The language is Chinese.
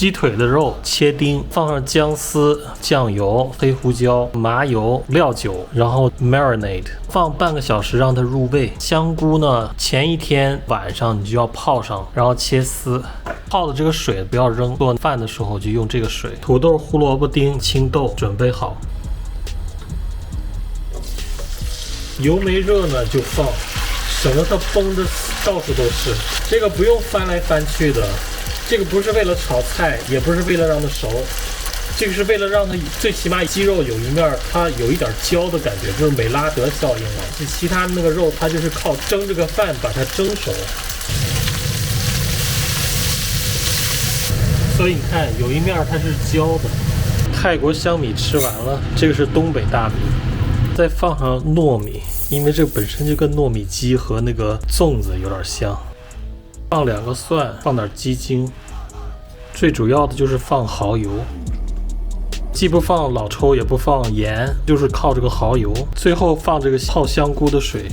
鸡腿的肉切丁，放上姜丝、酱油、黑胡椒、麻油、料酒，然后 marinade， 放半个小时让它入味。香菇呢，前一天晚上你就要泡上，然后切丝。泡的这个水不要扔，做饭的时候就用这个水。土豆、胡萝卜丁、青豆准备好。油没热呢就放，省得它崩的到处都是。这个不用翻来翻去的，这个不是为了炒菜，也不是为了让它熟，这个是为了让它最起码鸡肉有一面它有一点焦的感觉，就是美拉德效应嘛。其他那个肉它就是靠蒸这个饭把它蒸熟。所以你看，有一面它是焦的。泰国香米吃完了，这个是东北大米，再放上糯米，因为这本身就跟糯米鸡和那个粽子有点像。放2个蒜，放点鸡精，最主要的就是放蚝油，既不放老抽也不放盐，就是靠这个蚝油。最后放这个泡香菇的水。